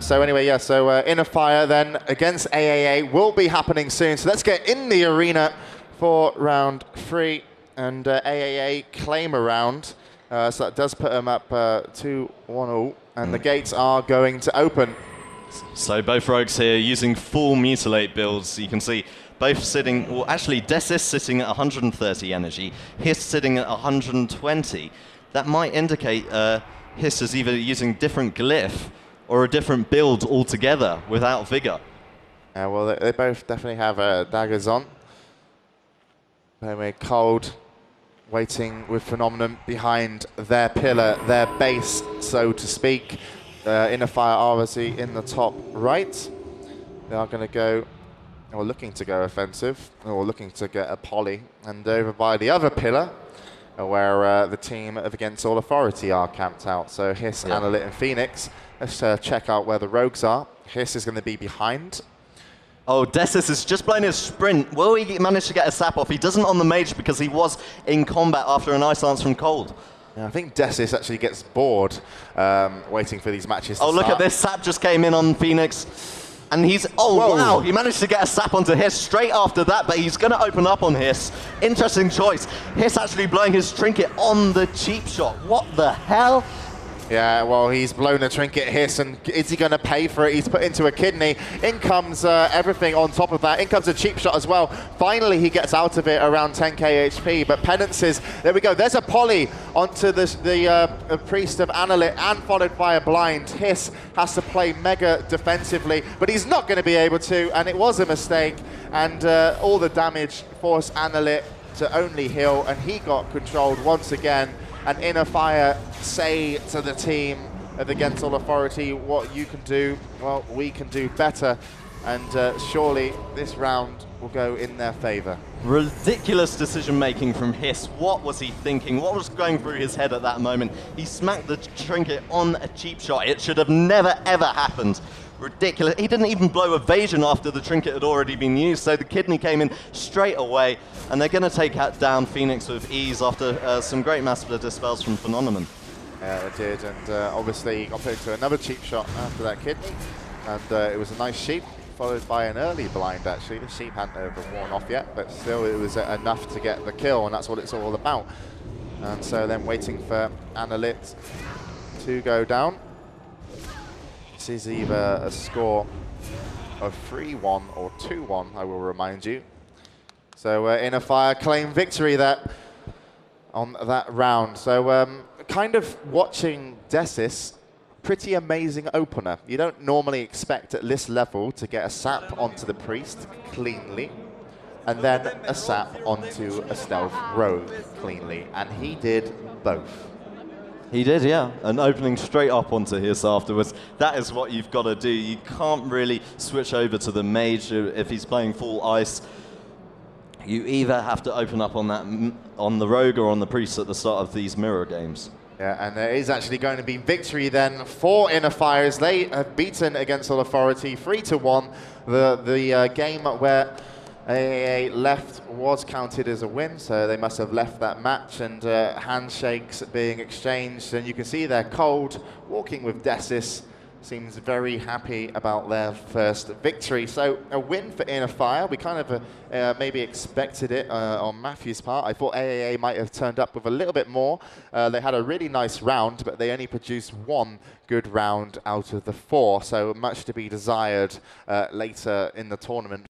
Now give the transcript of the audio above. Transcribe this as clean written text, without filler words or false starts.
So anyway, yeah, so iNNERFiRE then against aAa will be happening soon. So let's get in the arena for round 3 and aAa claim a round. So that does put them up 2-1 all, and the gates are going to open. So both rogues here using full mutilate builds. You can see both sitting, well actually Desis sitting at 130 energy, Hiss sitting at 120. That might indicate Hiss is either using different glyph or a different build altogether without Vigor. Well, they both definitely have daggers on. Anyway, Cold waiting with Phenomenon behind their pillar, their base, so to speak. iNNERFiRE obviously in the top right. They are going to go, or looking to go offensive, or looking to get a poly. And over by the other pillar, where the team of Against All Authority are camped out. So Hiss, aNNERLiT, and Phoenix. Let's check out where the rogues are. Hiss is going to be behind. Oh, Desis has just blown his sprint. Will he manage to get a sap off? He doesn't on the mage because he was in combat after a nice lance from Cold. Yeah, I think Desis actually gets bored waiting for these matches to start. Look at this, sap just came in on Phoenix. And he's, wow, he managed to get a sap onto Hiss straight after that, but he's going to open up on Hiss. Interesting choice. Hiss actually blowing his trinket on the cheap shot. What the hell? Yeah, well, he's blown a trinket, Hiss, and is he going to pay for it? He's put into a kidney. In comes everything on top of that. In comes a cheap shot as well. Finally, he gets out of it around 10k HP, but penances, there we go. There's a poly onto the priest of aNNERLiT and followed by a blind. Hiss has to play mega defensively, but he's not going to be able to, and it was a mistake, and all the damage forced aNNERLiT to only heal, and he got controlled once again. And iNNERFiRE say to the team of Against All Authority, what you can do, well, we can do better. And surely this round will go in their favor. Ridiculous decision-making from Hiss. What was he thinking? What was going through his head at that moment? He smacked the trinket on a cheap shot. It should have never, ever happened. Ridiculous. He didn't even blow evasion after the trinket had already been used, so the kidney came in straight away, and they're going to take down Phoenix with ease after some great master dispels from Phenomenon. Yeah, they did, and obviously got put into another cheap shot after that kidney, and it was a nice sheep, followed by an early blind actually. The sheep hadn't worn off yet, but still it was enough to get the kill, and that's what it's all about. And so then waiting for aNNERLiT to go down. This is either a score of 3-1 or 2-1, I will remind you. So iNNERFiRE claim victory there on that round. So kind of watching Desis, pretty amazing opener. You don't normally expect at this level to get a sap onto the priest cleanly, and then a sap onto a stealth rogue cleanly, and he did both. He did, yeah, and opening straight up onto Hiss afterwards. That is what you've got to do. You can't really switch over to the mage if he's playing full ice. You either have to open up on that on the rogue or on the priest at the start of these mirror games. Yeah, and there is actually going to be victory then for iNNERFiRE as they have beaten Against All Authority 3-1. The game where aAa left was counted as a win, so they must have left that match, and handshakes being exchanged, and you can see they're Cold walking with Desis. Seems very happy about their first victory. So a win for iNNERFiRE. We kind of maybe expected it on Matthew's part. I thought aAa might have turned up with a little bit more. They had a really nice round, but they only produced one good round out of the 4. So much to be desired later in the tournament.